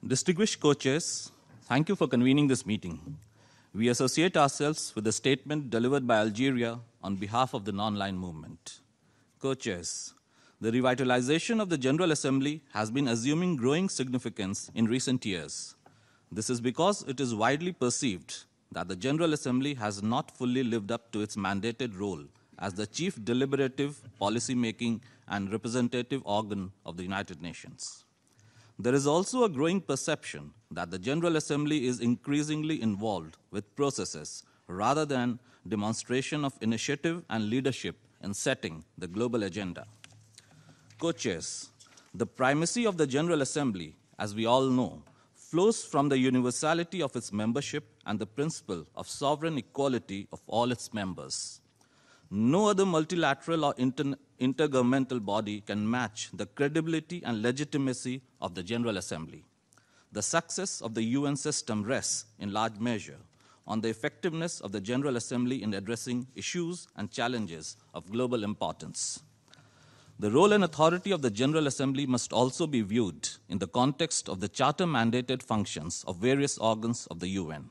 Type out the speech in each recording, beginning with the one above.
Distinguished co-chairs, thank you for convening this meeting. We associate ourselves with the statement delivered by Algeria on behalf of the non-aligned movement. Co-chairs, the revitalization of the General Assembly has been assuming growing significance in recent years. This is because it is widely perceived that the General Assembly has not fully lived up to its mandated role as the chief deliberative, policy-making, and representative organ of the United Nations. There is also a growing perception that the General Assembly is increasingly involved with processes rather than demonstration of initiative and leadership in setting the global agenda. Co-chairs, the primacy of the General Assembly, as we all know, flows from the universality of its membership and the principle of sovereign equality of all its members. No other multilateral or intergovernmental body can match the credibility and legitimacy of the General Assembly. The success of the UN system rests, in large measure, on the effectiveness of the General Assembly in addressing issues and challenges of global importance. The role and authority of the General Assembly must also be viewed in the context of the Charter-mandated functions of various organs of the UN.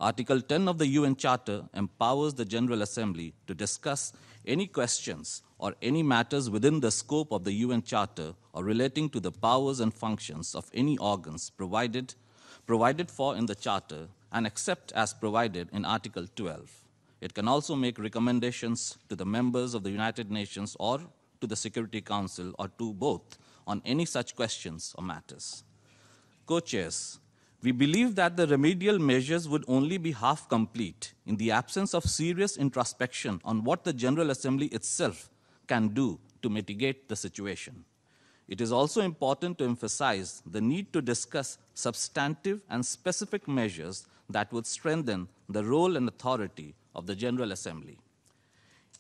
Article 10 of the UN Charter empowers the General Assembly to discuss any questions or any matters within the scope of the UN Charter or relating to the powers and functions of any organs provided for in the Charter and except as provided in Article 12. It can also make recommendations to the members of the United Nations or to the Security Council or to both on any such questions or matters. Co-chairs, we believe that the remedial measures would only be half complete in the absence of serious introspection on what the General Assembly itself can do to mitigate the situation. It is also important to emphasize the need to discuss substantive and specific measures that would strengthen the role and authority of the General Assembly.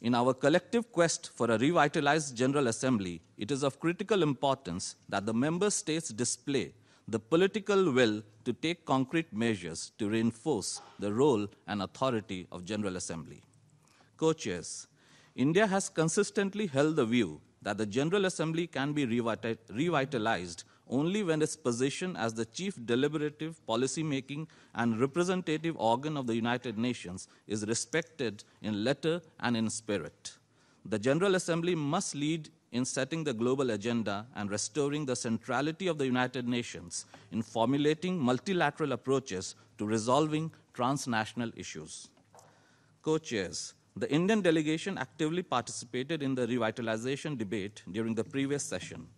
In our collective quest for a revitalized General Assembly, it is of critical importance that the member states display the political will to take concrete measures to reinforce the role and authority of General Assembly. Co-chairs, India has consistently held the view that the General Assembly can be revitalized only when its position as the chief deliberative, policy-making, and representative organ of the United Nations is respected in letter and in spirit. The General Assembly must lead in setting the global agenda and restoring the centrality of the United Nations in formulating multilateral approaches to resolving transnational issues. Co-chairs, the Indian delegation actively participated in the revitalization debate during the previous session.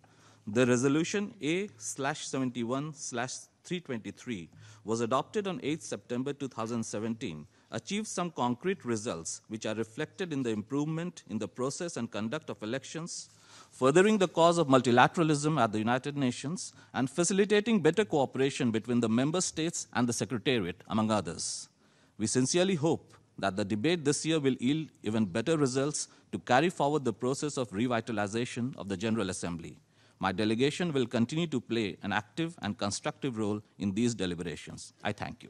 The resolution A/71/323 was adopted on 8 September 2017, achieved some concrete results which are reflected in the improvement in the process and conduct of elections, furthering the cause of multilateralism at the United Nations, and facilitating better cooperation between the member states and the Secretariat, among others. We sincerely hope that the debate this year will yield even better results to carry forward the process of revitalization of the General Assembly. My delegation will continue to play an active and constructive role in these deliberations. I thank you.